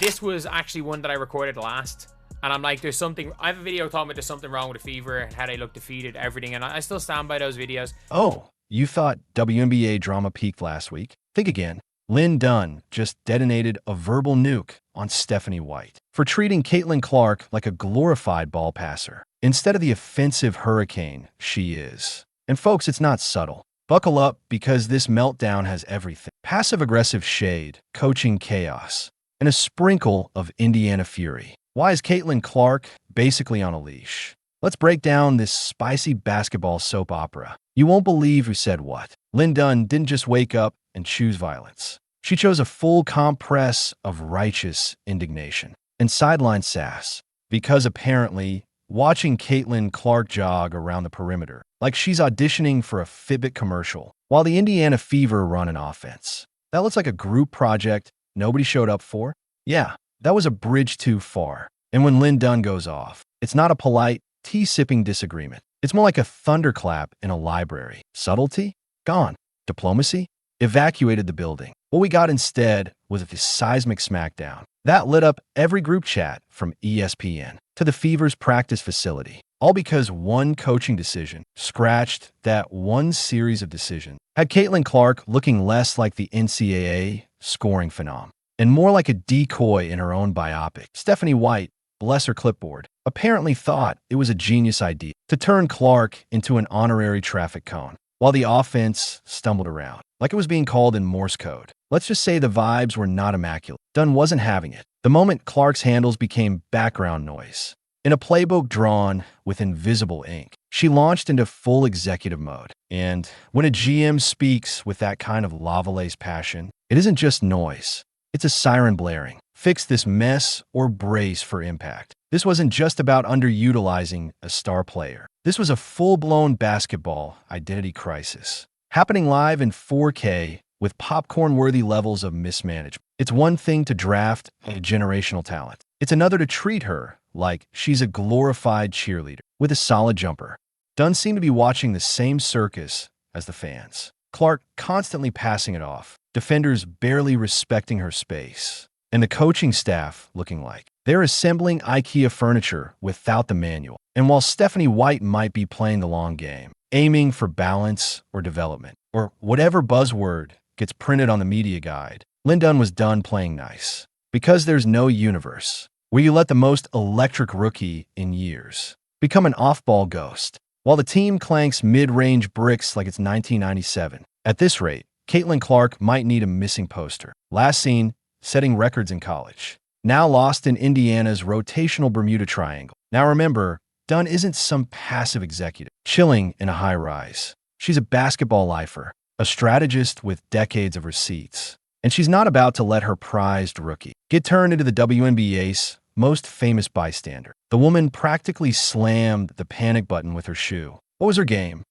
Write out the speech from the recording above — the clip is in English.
This was actually one that I recorded last. And I'm like, I have a video talking about there's something wrong with the Fever, how they look defeated, everything. And I still stand by those videos. Oh, you thought WNBA drama peaked last week? Think again. Lynn Dunn just detonated a verbal nuke on Stephanie White for treating Caitlin Clark like a glorified ball passer instead of the offensive hurricane she is. And folks, it's not subtle. Buckle up because this meltdown has everything. Passive-aggressive shade, coaching chaos, and a sprinkle of Indiana fury. Why is Caitlin Clark basically on a leash? Let's break down this spicy basketball soap opera. You won't believe who said what. Lynn Dunn didn't just wake up and choose violence. She chose a full compress of righteous indignation and sideline sass because apparently watching Caitlin Clark jog around the perimeter like she's auditioning for a Fitbit commercial while the Indiana Fever run an offense. That looks like a group project nobody showed up for. Yeah, that was a bridge too far. And when Lynn Dunn goes off, it's not a polite, tea-sipping disagreement. It's more like a thunderclap in a library. Subtlety? Gone. Diplomacy? Evacuated the building. What we got instead was a seismic smackdown. That lit up every group chat from ESPN to the Fever's practice facility. All because one coaching decision scratched that one series of decisions. Had Caitlin Clark looking less like the NCAA scoring phenom and more like a decoy in her own biopic. Stephanie White, bless her clipboard, apparently thought it was a genius idea to turn Clark into an honorary traffic cone while the offense stumbled around like it was being called in Morse code. Let's just say the vibes were not immaculate. Dunn wasn't having it. The moment Clark's handles became background noise. In a playbook drawn with invisible ink, she launched into full executive mode. And when a GM speaks with that kind of Lovelace passion, it isn't just noise. It's a siren blaring. Fix this mess or brace for impact. This wasn't just about underutilizing a star player. This was a full-blown basketball identity crisis, happening live in 4K with popcorn-worthy levels of mismanagement. It's one thing to draft a generational talent. It's another to treat her like she's a glorified cheerleader with a solid jumper. Dunn seemed to be watching the same circus as the fans. Clark constantly passing it off, defenders barely respecting her space, and the coaching staff looking like they're assembling IKEA furniture without the manual. And while Stephanie White might be playing the long game, aiming for balance or development, or whatever buzzword gets printed on the media guide, Lynn Dunn was done playing nice. Because there's no universe where you let the most electric rookie in years become an off-ball ghost, while the team clanks mid-range bricks like it's 1997. At this rate, Caitlin Clark might need a missing poster. Last seen, setting records in college. Now lost in Indiana's rotational Bermuda Triangle. Now remember, Dunn isn't some passive executive, chilling in a high-rise. She's a basketball lifer, a strategist with decades of receipts. And she's not about to let her prized rookie get turned into the WNBA's most famous bystander. The woman practically slammed the panic button with her shoe. What was her game?